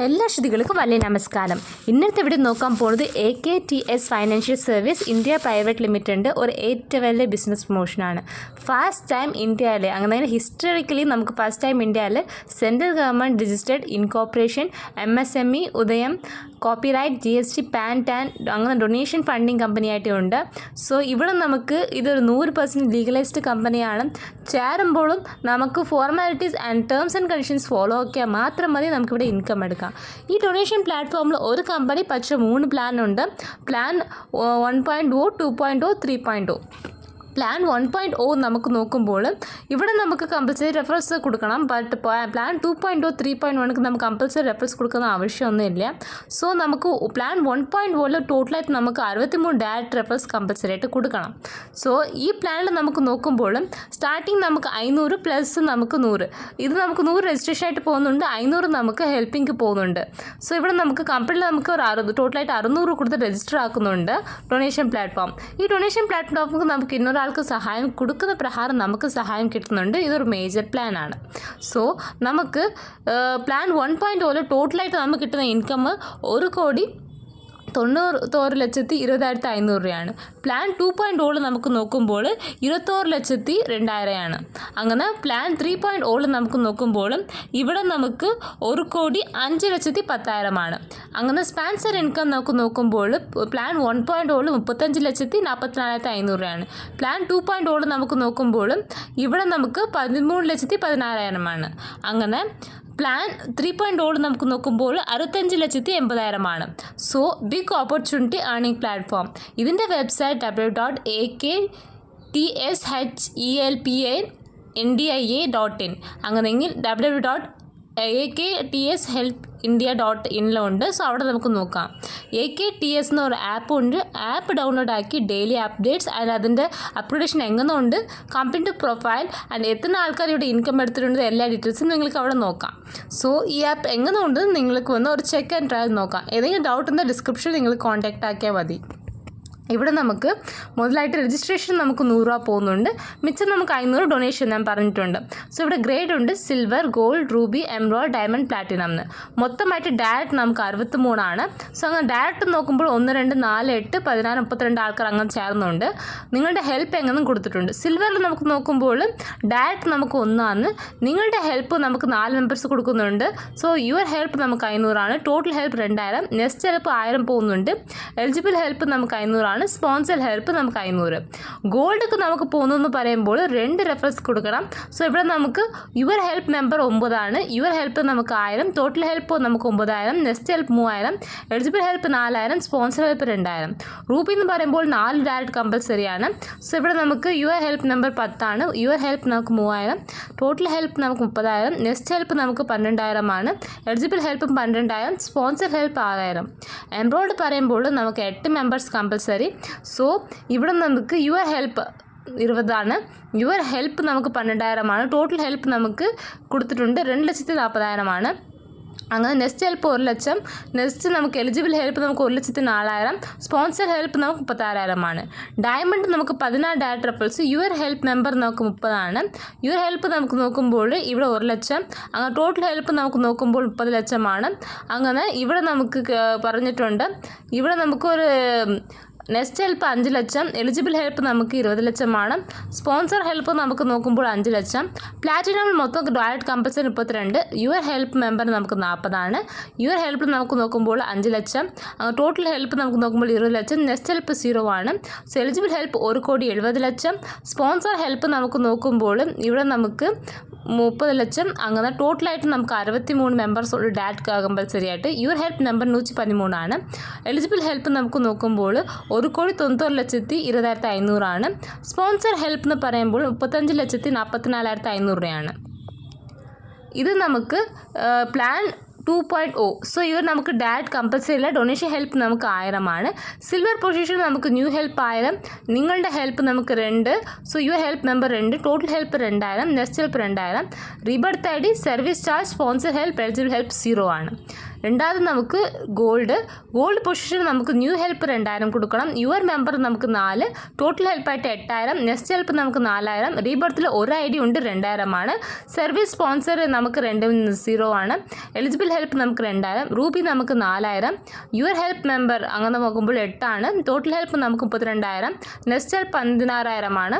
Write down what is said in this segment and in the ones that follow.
എല്ലാ ശ്രുതികൾക്കും വലിയ നമസ്കാരം. ഇന്നത്തെ ഇവിടെ നോക്കാൻ പോകുന്നത് AKTS financial service India private ലിമിറ്റഡിൻ്റെ ഒരു ഏറ്റവും വലിയ ബിസിനസ് പ്രൊമോഷനാണ്. ഫസ്റ്റ് ടൈം ഇന്ത്യയിൽ, അങ്ങനെ ഹിസ്റ്ററിക്കലി നമുക്ക് ഫസ്റ്റ് ടൈം ഇന്ത്യയിൽ central government registered incorporation, MSME, ഉദയം, കോപ്പിറൈറ്റ്, GST, പാൻ, ടാൻ അങ്ങനെ ഡൊണേഷൻ ഫണ്ടിങ് കമ്പനിയായിട്ടുണ്ട്. സോ ഇവിടെ നമുക്ക് ഇതൊരു 100% ലീഗലൈസ്ഡ് കമ്പനിയാണ്. ചേരുമ്പോഴും നമുക്ക് formalities and terms and conditions follow ആക്കിയാൽ മാത്രം മതി നമുക്കിവിടെ ഇൻകം എടുക്കാം. ഈ ഡൊണേഷൻ പ്ലാറ്റ്ഫോമിൽ ഒരു കമ്പനി പക്ഷേ 3 പ്ലാൻ ഉണ്ട്. പ്ലാൻ 1.0, 2.0, 3.0. പ്ലാൻ 1.0 നമുക്ക് നോക്കുമ്പോൾ ഇവിടെ നമുക്ക് കമ്പൽസറി റെഫറൻസ് കൊടുക്കണം. ബട്ട് പ്ലാൻ 2.0, 3.1 നമുക്ക് കമ്പൽസറി റെഫറൻസ് കൊടുക്കുന്ന ആവശ്യമൊന്നുമില്ല. സോ നമുക്ക് പ്ലാൻ 1.0 ടോട്ടലായിട്ട് നമുക്ക് 63 ഡയറക്റ്റ് റെഫറൻസ് കമ്പൽസറി ആയിട്ട് കൊടുക്കണം. സോ ഈ പ്ലാനിൽ നമുക്ക് നോക്കുമ്പോൾ സ്റ്റാർട്ടിങ് നമുക്ക് 500 പ്ലസ് നമുക്ക് 100, ഇത് നമുക്ക് 100 രജിസ്ട്രേഷൻ ആയിട്ട് പോകുന്നുണ്ട്, 500 നമുക്ക് ഹെൽപ്പിംഗ് പോകുന്നുണ്ട്. സോ ഇവിടെ നമുക്ക് കമ്പനിയിൽ നമുക്ക് ടോട്ടലായിട്ട് 600 കൊടുത്ത് രജിസ്റ്റർ ആക്കുന്നുണ്ട് ഡൊണേഷൻ പ്ലാറ്റ്ഫോം. ഈ ഡൊണേഷൻ പ്ലാറ്റ്ഫോമിൽ നമുക്ക് ഇന്നൊരാൾക്ക് സഹായം കൊടുക്കുന്ന പ്രകാരം നമുക്ക് സഹായം കിട്ടുന്നുണ്ട്. ഇതൊരു മേജർ പ്ലാൻ ആണ്. സോ നമുക്ക് പ്ലാൻ 1.0 ടോട്ടലായിട്ട് നമുക്ക് കിട്ടുന്ന ഇൻകം 1,91,20,500 രൂപയാണ്. പ്ലാൻ 2.0 നമുക്ക് നോക്കുമ്പോൾ 21,02,000 അങ്ങനെ പ്ലാൻ 3.0 നമുക്ക് നോക്കുമ്പോൾ ഇവിടെ നമുക്ക് 1,05,10,000. അങ്ങനെ സ്പാൻസർ ഇൻകം നമുക്ക് നോക്കുമ്പോൾ പ്ലാൻ 1.0 35,44,500 പ്ലാൻ 2.0 നമുക്ക് നോക്കുമ്പോൾ ഇവിടെ നമുക്ക് 13,14,000. അങ്ങനെ പ്ലാൻ 3.0 നമുക്ക് നോക്കുമ്പോൾ 65,80,000. So big opportunity earning platform. ഇതിൻ്റെ വെബ്സൈറ്റ് www.AKTSHELPINdia.in അങ്ങനെയെങ്കിൽ www.AKTSHelpindia.in ഉണ്ട്. സോ അവിടെ നമുക്ക് നോക്കാം. AKTS എന്ന ഒരു ആപ്പ് ഉണ്ട്. ആപ്പ് ഡൗൺലോഡ് ആക്കി ഡെയിലി അപ്ഡേറ്റ്സ് ആൻഡ് അതിൻ്റെ അപ്ഡേഷൻ എങ്ങനെ ഉണ്ട്, കമ്പനി പ്രൊഫൈൽ ആൻഡ് എത്ര ആൾക്കാർ ഇവിടെ ഇൻകം എടുത്തിട്ടുണ്ട്, എല്ലാ ഡീറ്റെയിൽസും നിങ്ങൾക്ക് അവിടെ നോക്കാം. സോ ഈ ആപ്പ് എങ്ങനെ ഉണ്ട് നിങ്ങൾക്ക് വന്ന് ഒരു ചെക്ക് ആൻഡ് ട്രയൽ നോക്കാം. ഏതെങ്കിലും ഡൗട്ട് ഉണ്ടെങ്കിൽ ഡിസ്ക്രിപ്ഷനിൽ നിങ്ങൾ കോൺടാക്റ്റ് ആക്കിയാൽ മതി. ഇവിടെ നമുക്ക് മുതലായിട്ട് രജിസ്ട്രേഷൻ നമുക്ക് 100 രൂപ പോകുന്നുണ്ട്, മിച്ചം നമുക്ക് 500 ഡൊണേഷൻ ഞാൻ പറഞ്ഞിട്ടുണ്ട്. സോ ഇവിടെ ഗ്രേഡ് ഉണ്ട്, silver, gold, ruby, emerald, diamond, platinum എന്ന്. മൊത്തമായിട്ട് ഡയറക്റ്റ് നമുക്ക് 63 ആണ്. സോ അങ്ങനെ ഡയറക്റ്റ് നോക്കുമ്പോൾ 1, 2, 4, 8, 16, 32 ആൾക്കാർ അങ്ങനെ ചേർന്നുണ്ട്. നിങ്ങളുടെ ഹെൽപ്പ് എങ്ങനെ കൊടുത്തിട്ടുണ്ട്. സിൽവറിൽ നമുക്ക് നോക്കുമ്പോൾ ഡയറക്റ്റ് നമുക്ക് 1 ആണ്. നിങ്ങളുടെ ഹെൽപ്പ് നമുക്ക് 4 മെമ്പേഴ്സ് കൊടുക്കുന്നുണ്ട്. സോ യുവർ ഹെൽപ്പ് നമുക്ക് 500 ആണ്. Total help 2000. നെക്സ്റ്റ് ഹെൽപ്പ് 1000 പോകുന്നുണ്ട്. എലിജിബിൾ ഹെൽപ്പ് നമുക്ക് 500 ആണ്. സ്പോൺസർ ഹെൽപ്പ് നമുക്ക് 500. ഗോൾഡൊക്കെ നമുക്ക് പോകുന്നതെന്ന് പറയുമ്പോൾ 2 റെഫറൻസ് കൊടുക്കണം. സോ ഇവിടെ നമുക്ക് യുവർ ഹെൽപ്പ് മെമ്പർ 9 ആണ്. യുവർ ഹെൽപ്പ് നമുക്ക് 1000. ടോട്ടൽ ഹെൽപ്പ് നമുക്ക് 9000. Next help 3000. Eligible help 4000. Sponsor help 2000. Ruby എന്ന് പറയുമ്പോൾ 4 ഡയറക്റ്റ് കമ്പൽസറി ആണ്. സോ ഇവിടെ നമുക്ക് യുവർ ഹെൽപ്പ് നമ്പർ 10 ആണ്. യുവർ ഹെൽപ്പ് നമുക്ക് 3000. ടോട്ടൽ ഹെൽപ്പ് നമുക്ക് 30,000. നെക്സ്റ്റ് ഹെൽപ്പ് നമുക്ക് 12,000 ആണ്. എലിജിബിൾ ഹെൽപ്പും 12,000. Sponsor help 6,000. എംറോൾഡ് പറയുമ്പോൾ നമുക്ക് 8 മെമ്പേഴ്സ് കമ്പൽസറി. സോ ഇവിടെ നമുക്ക് യുവർ ഹെൽപ്പ് 20 ആണ്. യുവർ ഹെൽപ്പ് നമുക്ക് 12,000 ആണ്. ടോട്ടൽ ഹെൽപ്പ് നമുക്ക് കൊടുത്തിട്ടുണ്ട് 2,40,000 ആണ്. അങ്ങനെ നെക്സ്റ്റ് ഹെൽപ്പ് 1 ലക്ഷം. നെക്സ്റ്റ് നമുക്ക് എലിജിബിൾ ഹെൽപ്പ് നമുക്ക് 1,04,000. സ്പോൺസർ ഹെൽപ്പ് നമുക്ക് 36,000 ആണ്. ഡയമണ്ട് നമുക്ക് 14 direct reference. Your help member നമുക്ക് 30 ആണ്. യുവർ ഹെൽപ്പ് നമുക്ക് നോക്കുമ്പോൾ ഇവിടെ 1 ലക്ഷം. അങ്ങനെ ടോട്ടൽ ഹെൽപ്പ് നമുക്ക് നോക്കുമ്പോൾ 30 ലക്ഷമാണ്. അങ്ങനെ ഇവിടെ നമുക്ക് പറഞ്ഞിട്ടുണ്ട് ഇവിടെ നമുക്കൊരു നെക്സ്റ്റ് ഹെൽപ്പ് 5 ലക്ഷം. എലിജിബിൾ ഹെൽപ്പ് നമുക്ക് 20 ലക്ഷമാണ്. സ്പോൺസർ ഹെൽപ്പ് നമുക്ക് നോക്കുമ്പോൾ 5 ലക്ഷം. പ്ലാറ്റിനം മൊത്തം direct compulsory 32. Your help member നമുക്ക് 40 ആണ്. യുവർ ഹെൽപ്പ് നമുക്ക് നോക്കുമ്പോൾ 5 ലക്ഷം. ടോട്ടൽ ഹെൽപ്പ് നമുക്ക് നോക്കുമ്പോൾ 20 ലക്ഷം. നെക്സ്റ്റ് ഹെൽപ്പ് 0 ആണ്. So eligible help 1,70,00,000. Sponsor help നമുക്ക് നോക്കുമ്പോൾ ഇവിടെ നമുക്ക് 30 ലക്ഷം. അങ്ങനെ ടോട്ടലായിട്ട് നമുക്ക് 63 മെമ്പേഴ്സ് ഒരു ഡയറക്റ്റ് കമ്പൽസറി ആയിട്ട്. യുവർ ഹെൽപ്പ് നമ്പർ 113 ആണ്. എലിജിബിൾ ഹെൽപ്പ് നമുക്ക് നോക്കുമ്പോൾ 1,90,20,500 ആണ്. സ്പോൺസർ ഹെൽപ്പ് എന്ന് പറയുമ്പോൾ 35,44,500 രൂപയാണ്. ഇത് നമുക്ക് പ്ലാൻ 2.0. സോ ഇവർ നമുക്ക് ഡയറക്റ്റ് കമ്പൽസറി ഇല്ല. ഡൊണേഷൻ ഹെൽപ്പ് നമുക്ക് 1000 ആണ്. സിൽവർ പൊസിഷൻ നമുക്ക് ന്യൂ ഹെൽപ്പ് 1000. നിങ്ങളുടെ ഹെൽപ്പ് നമുക്ക് 2. So your help member 2. Total help 2000. Next help 2000. Rebirth ID, service charge, sponsor help, eligible help 0 ആണ്. രണ്ടാമത് നമുക്ക് ഗോൾഡ് പൊസിഷൻ നമുക്ക് ന്യൂ ഹെൽപ്പ് 2000 കൊടുക്കണം. യുവർ മെമ്പർ നമുക്ക് 4, ടോട്ടൽ ഹെൽപ്പായിട്ട് 8000, നെക്സ്റ്റ് ഹെൽപ്പ് നമുക്ക് 4000, റീബർത്തിൽ ഒരു ഐ ഡി ഉണ്ട് 2000 ആണ്. സർവീസ് സ്പോൺസർ നമുക്ക് 0 ആണ്. എലിജിബിൾ ഹെൽപ്പ് നമുക്ക് 2000, റൂബി നമുക്ക് 4000, യുവർ ഹെൽപ്പ് മെമ്പർ അങ്ങനെ നോക്കുമ്പോൾ 8 ആണ്. ടോട്ടൽ ഹെൽപ്പ് നമുക്ക് 32,000, നെക്സ്റ്റ് ഹെൽപ്പ് 16,000 ആണ്.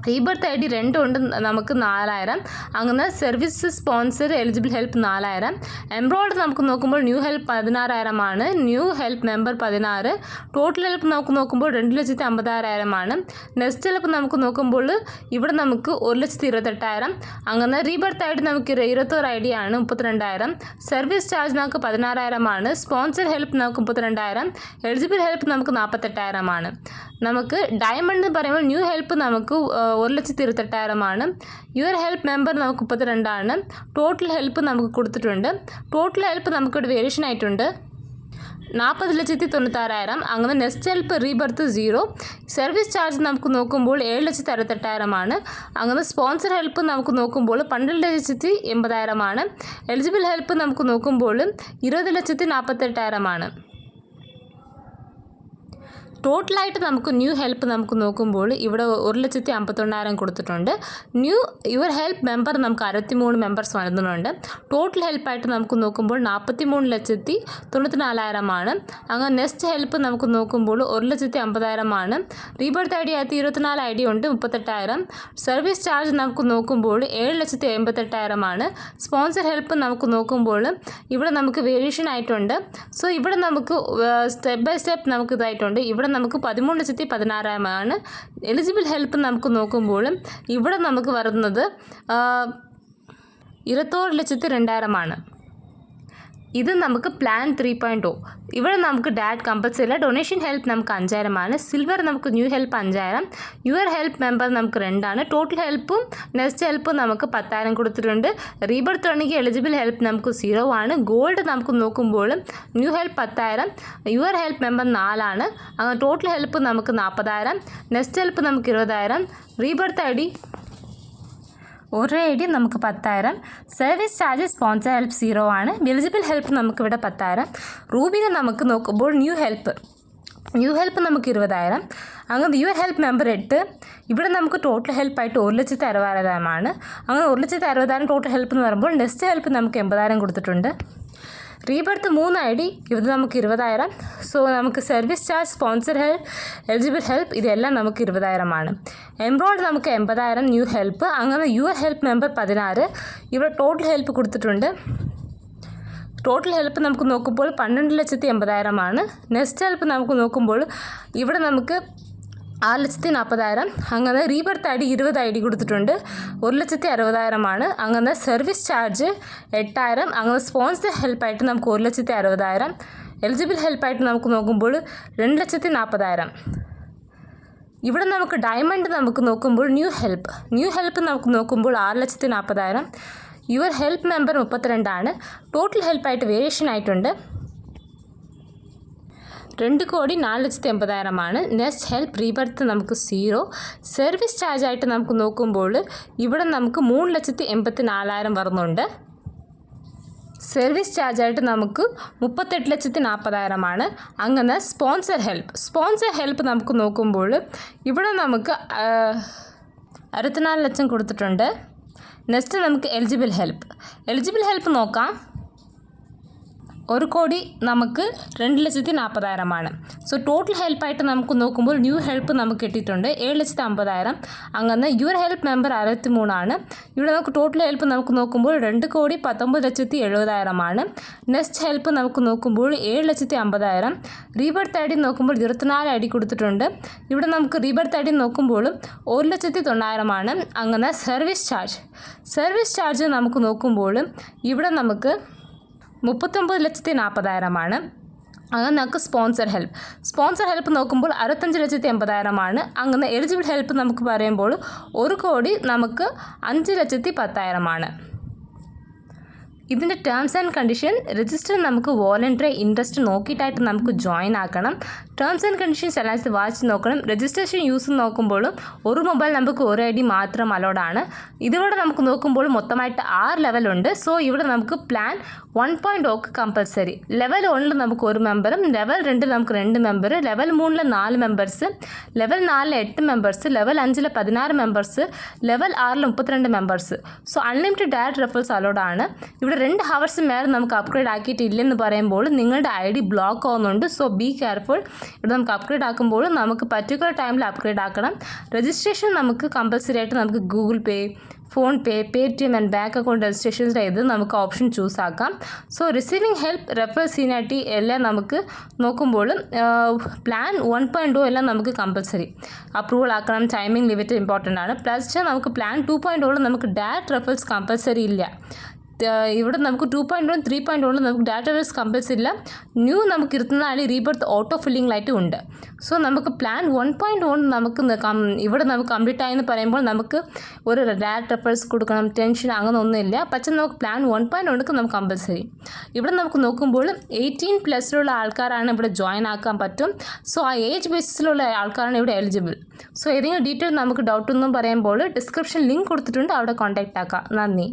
റീബർത്ത് ഐ ഡി 2 ഉണ്ട് നമുക്ക് 4000. അങ്ങനെ സർവീസ് സ്പോൺസർ എലിജിബിൾ ഹെൽപ്പ് 4000. എംബ്രോയ്ഡ് നമുക്ക് നോക്കുമ്പോൾ ന്യൂ ഹെൽപ്പ് 16,000 ആണ്. New help member 16. Total help നമുക്ക് നോക്കുമ്പോൾ 2,56,000 ആണ്. നെക്സ്റ്റ് ഹെൽപ്പ് നമുക്ക് നോക്കുമ്പോൾ ഇവിടെ നമുക്ക് 1,28,000. അങ്ങനെ റീബർത്ത് ഐ ഡി നമുക്ക് 21 ഐ ഡി ആണ് 32,000. സർവീസ് ചാർജ് നമുക്ക് 16,000 ആണ്. സ്പോൺസർ ഹെൽപ്പ് നമുക്ക് 32,000. എലിജിബിൾ ഹെൽപ്പ് നമുക്ക് 48,000 ആണ്. നമുക്ക് ഡയമണ്ട് എന്ന് പറയുമ്പോൾ ന്യൂ ഹെൽപ്പ് നമുക്ക് 1,28,000 ആണ്. യുവർ ഹെൽപ്പ് മെമ്പർ നമുക്ക് 32 ആണ്. ടോട്ടൽ ഹെൽപ്പ് നമുക്ക് കൊടുത്തിട്ടുണ്ട്. ടോട്ടൽ ഹെൽപ്പ് നമുക്കിവിടെ വേരിയേഷൻ ആയിട്ടുണ്ട് 40,96,000. അങ്ങനെ next help rebirth 0. Service charge നമുക്ക് നോക്കുമ്പോൾ 7,68,000 ആണ്. അങ്ങനെ സ്പോൺസർ ഹെൽപ്പ് നമുക്ക് നോക്കുമ്പോൾ 12,80,000 ആണ്. എലിജിബിൾ ഹെൽപ്പ് നമുക്ക് നോക്കുമ്പോൾ 20,48,000 ആണ്. ടോട്ടലായിട്ട് നമുക്ക് ന്യൂ ഹെൽപ്പ് നമുക്ക് നോക്കുമ്പോൾ ഇവിടെ 1,51,000 കൊടുത്തിട്ടുണ്ട്. യുവർ ഹെൽപ്പ് മെമ്പർ നമുക്ക് 63 മെമ്പേഴ്സ് വരുന്നുണ്ട്. ടോട്ടൽ ഹെൽപ്പായിട്ട് നമുക്ക് നോക്കുമ്പോൾ 43,94,000 ആണ്. അങ്ങനെ നെക്സ്റ്റ് ഹെൽപ്പ് നമുക്ക് നോക്കുമ്പോൾ 1,50,000 ആണ്. റീബർത്ത് ഐ ഡി ആയിട്ട് 24 ഐ ഡി ഉണ്ട് 38,000. സർവീസ് ചാർജ് നമുക്ക് നോക്കുമ്പോൾ 7,88,000 ആണ്. സ്പോൺസർ ഹെൽപ്പ് നമുക്ക് നോക്കുമ്പോൾ ഇവിടെ നമുക്ക് വേരിയേഷൻ ആയിട്ടുണ്ട്. സോ ഇവിടെ നമുക്ക് സ്റ്റെപ്പ് ബൈ സ്റ്റെപ്പ് നമുക്ക് ഇതായിട്ടുണ്ട്. ഇവിടെ നമുക്ക് 13,16,000 ആണ്. എലിജിബിൾ ഹെൽപ്പ് നമുക്ക് നോക്കുമ്പോൾ ഇവിടെ നമുക്ക് വരുന്നത് 21,02,000 ആണ്. ഇത് നമുക്ക് പ്ലാൻ 3.0. ഇവിടെ നമുക്ക് ഡാറ്റ് കമ്പൽസറി ഡൊണേഷൻ ഹെൽപ്പ് നമുക്ക് 5,000 ആണ്. സിൽവർ നമുക്ക് new help 5,000. Your help member നമുക്ക് 2 ആണ്. ടോട്ടൽ ഹെൽപ്പും നെക്സ്റ്റ് ഹെൽപ്പും നമുക്ക് 10,000 കൊടുത്തിട്ടുണ്ട്. റീബർത്ത് ആണെങ്കിൽ എലിജിബിൾ ഹെൽപ്പ് നമുക്ക് 0 ആണ്. ഗോൾഡ് നമുക്ക് നോക്കുമ്പോൾ new help 10,000, your help member 4 ആണ്. അങ്ങനെ ടോട്ടൽ ഹെൽപ്പ് നമുക്ക് 40,000, നെക്സ്റ്റ് ഹെൽപ്പ് നമുക്ക് 20,000. റീബർത്ത് ഐ ഡി ഒരു ഐ ഡി നമുക്ക് 10,000. സർവീസ് ചാർജ് സ്പോൺസർ ഹെൽപ്പ് 0 ആണ്. എലിജിബിൾ ഹെൽപ്പ് നമുക്കിവിടെ 10,000. റൂബിനെ നമുക്ക് നോക്കുമ്പോൾ ന്യൂ ഹെൽപ്പ് നമുക്ക് 20,000. അങ്ങനെ യുവർ ഹെൽപ്പ് മെമ്പർ 8. ഇവിടെ നമുക്ക് ടോട്ടൽ ഹെൽപ്പായിട്ട് 1,60,000 ആണ്. അങ്ങനെ 1,60,000 ടോട്ടൽ ഹെൽപ്പ് എന്ന് പറയുമ്പോൾ നെക്സ്റ്റ് ഹെൽപ്പ് നമുക്ക് 80,000 കൊടുത്തിട്ടുണ്ട്. റീബർത്ത് 3 ഐ ഡി ഇത് നമുക്ക് 20,000. സോ നമുക്ക് service charge sponsor help eligible help ഇതെല്ലാം നമുക്ക് 20,000 ആണ്. എംബ്രോയ്ഡ് നമുക്ക് 80,000 ന്യൂ ഹെൽപ്പ്. അങ്ങനെ യുവർ ഹെൽപ്പ് മെമ്പർ 16. ഇവിടെ ടോട്ടൽ ഹെൽപ്പ് കൊടുത്തിട്ടുണ്ട്. ടോട്ടൽ ഹെൽപ്പ് നമുക്ക് നോക്കുമ്പോൾ 12,80,000 ആണ്. നെക്സ്റ്റ് ഹെൽപ്പ് നമുക്ക് നോക്കുമ്പോൾ ഇവിടെ നമുക്ക് 6,40,000. അങ്ങനെ rebirth I D 20 I D കൊടുത്തിട്ടുണ്ട്. 1,60,000 ആണ്. അങ്ങനെ സർവീസ് ചാർജ് 8,000. അങ്ങനെ സ്പോൺസർ ഹെൽപ്പായിട്ട് നമുക്ക് 1,60,000. എലിജിബിൾ ഹെൽപ്പായിട്ട് നമുക്ക് നോക്കുമ്പോൾ 2,40,000. ഇവിടെ നമുക്ക് ഡയമണ്ട് നമുക്ക് നോക്കുമ്പോൾ ന്യൂ ഹെൽപ്പ് നമുക്ക് നോക്കുമ്പോൾ 6,40,000. യുവർ ഹെൽപ്പ് മെമ്പർ 32 ആണ്. ടോട്ടൽ ഹെൽപ്പായിട്ട് വേരിയേഷൻ ആയിട്ടുണ്ട് 2,04,80,000 ആണ്. നെക്സ്റ്റ് ഹെൽപ്പ് റീബർത്ത് നമുക്ക് 0. സർവീസ് ചാർജായിട്ട് നമുക്ക് നോക്കുമ്പോൾ ഇവിടെ നമുക്ക് 3,84,000 വരുന്നുണ്ട്. സർവീസ് ചാർജായിട്ട് നമുക്ക് 38,40,000 ആണ്. അങ്ങനെ സ്പോൺസർ ഹെൽപ്പ് നമുക്ക് നോക്കുമ്പോൾ ഇവിടെ നമുക്ക് 64 ലക്ഷം കൊടുത്തിട്ടുണ്ട്. നെക്സ്റ്റ് നമുക്ക് എലിജിബിൾ ഹെൽപ്പ് നോക്കാം. 1,00,00,000 നമുക്ക് 2,40,000 ആണ്. സോ ടോട്ടൽ ഹെൽപ്പായിട്ട് നമുക്ക് നോക്കുമ്പോൾ ന്യൂ ഹെൽപ്പ് നമുക്ക് കിട്ടിയിട്ടുണ്ട് 7,50,000. അങ്ങനെ യുവർ ഹെൽപ്പ് മെമ്പർ 63 ആണ്. ഇവിടെ നമുക്ക് ടോട്ടൽ ഹെൽപ്പ് നമുക്ക് നോക്കുമ്പോൾ 2,19,70,000 ആണ്. നെക്സ്റ്റ് ഹെൽപ്പ് നമുക്ക് നോക്കുമ്പോൾ 7,50,000. റീബർത്ത് ഐ ഡി നോക്കുമ്പോൾ 24 ഐ ഡി കൊടുത്തിട്ടുണ്ട്. ഇവിടെ നമുക്ക് റീബർത്ത് ഐ ഡി നോക്കുമ്പോൾ 1,90,000 ആണ്. അങ്ങനെ സർവീസ് ചാർജ് നമുക്ക് നോക്കുമ്പോൾ ഇവിടെ നമുക്ക് 39,40,000 ആണ്. അങ്ങനെ നമുക്ക് സ്പോൺസർ ഹെൽപ്പ് നോക്കുമ്പോൾ 65,80,000 ആണ്. അങ്ങനെ എലിജിബിൾ ഹെൽപ്പ് നമുക്ക് പറയുമ്പോൾ 1,00,00,000 നമുക്ക് 5,10,000 ആണ്. ഇതിൻ്റെ ടേംസ് ആൻഡ് കണ്ടീഷൻ രജിസ്റ്റർ നമുക്ക് വോളണ്ടറി ഇൻട്രസ്റ്റ് നോക്കിയിട്ടായിട്ട് നമുക്ക് ജോയിൻ ആക്കണം. ടേംസ് ആൻഡ് കണ്ടീഷൻസ് എല്ലാം വായിച്ച് നോക്കണം. രജിസ്ട്രേഷൻ യൂസ് നോക്കുമ്പോഴും ഒരു മൊബൈൽ നമുക്ക് ഒരു ഐ ഡി മാത്രം അലോഡാണ്. ഇതിലൂടെ നമുക്ക് നോക്കുമ്പോൾ മൊത്തമായിട്ട് 6 ലെവലുണ്ട്. സോ ഇവിടെ നമുക്ക് പ്ലാൻ 1.0 കമ്പൽസറി. ലെവൽ 1 നമുക്ക് 1 മെമ്പറും, ലെവൽ 2 നമുക്ക് 2 member, level 3 4 members, level 4 8 members, level 5 16 members, level 6 32 members. So unlimited direct referrals അലോഡാണ്. ഇവിടെ 2 ഹവേഴ്സ് മേലെ നമുക്ക് അപ്ഗ്രേഡ് ആക്കിയിട്ടില്ലെന്ന് പറയുമ്പോൾ നിങ്ങളുടെ ഐ ഡി ബ്ലോക്ക് ആവുന്നുണ്ട്. So be careful. ഇവിടെ നമുക്ക് അപ്ഗ്രേഡ് ആക്കുമ്പോൾ നമുക്ക് പർട്ടിക്കുലർ ടൈമിൽ അപ്ഗ്രേഡ് ആക്കണം. രജിസ്ട്രേഷൻ നമുക്ക് കമ്പൽസറി ആയിട്ട് നമുക്ക് Google pay, phone pay, Paytm and bank account registrations ചെയ്ത് നമുക്ക് ഓപ്ഷൻ ചൂസ് ആക്കാം. So receiving help, referral seniority എല്ലാം നമുക്ക് നോക്കുമ്പോൾ പ്ലാൻ 1.0 എല്ലാം നമുക്ക് കമ്പൽസറി അപ്രൂവൽ ആക്കണം. ടൈമിംഗ് ലിമിറ്റ് ഇമ്പോർട്ടൻ്റ് ആണ്. പ്ലസ് നമുക്ക് പ്ലാൻ 2.0 നമുക്ക് ഡയറക്റ്റ് റെഫറൽസ് കമ്പൽസറി ഇല്ല. ഇവിടെ നമുക്ക് 2.1 3.1 നമുക്ക് ഡാറ്റ ബേസ് കമ്പൽസറി ഇല്ല. ന്യൂ നമുക്ക് 24 റീബർത്ത് ഓട്ടോ ഫില്ലിംഗ് ലൈറ്റും ഉണ്ട്. സോ നമുക്ക് പ്ലാൻ 1.1 നമുക്ക് ഇവിടെ നമുക്ക് കംപ്ലീറ്റ് ആയെന്ന് പറയുമ്പോൾ നമുക്ക് ഒരു ഡയറക്റ്റ് റെഫറൻസ് കൊടുക്കണം, ടെൻഷൻ അങ്ങനെ ഒന്നുമില്ല. പക്ഷേ നമുക്ക് പ്ലാൻ 1.1 നമുക്ക് കമ്പൽസറി. ഇവിടെ നമുക്ക് നോക്കുമ്പോൾ 18+ ആൾക്കാരാണ് ഇവിടെ ജോയിൻ ആക്കാൻ പറ്റും. സോ ആ ഏജ് ബേസിലുള്ള ആൾക്കാരാണ് ഇവിടെ എലിജിബിൾ. സോ ഏതെങ്കിലും ഡീറ്റെയിൽ നമുക്ക് ഡൗട്ട് ഒന്നും പറയുമ്പോൾ ഡിസ്ക്രിപ്ഷൻ ലിങ്ക് കൊടുത്തിട്ടുണ്ട്, അവിടെ കോൺടാക്റ്റ് ആക്കാം. നന്ദി.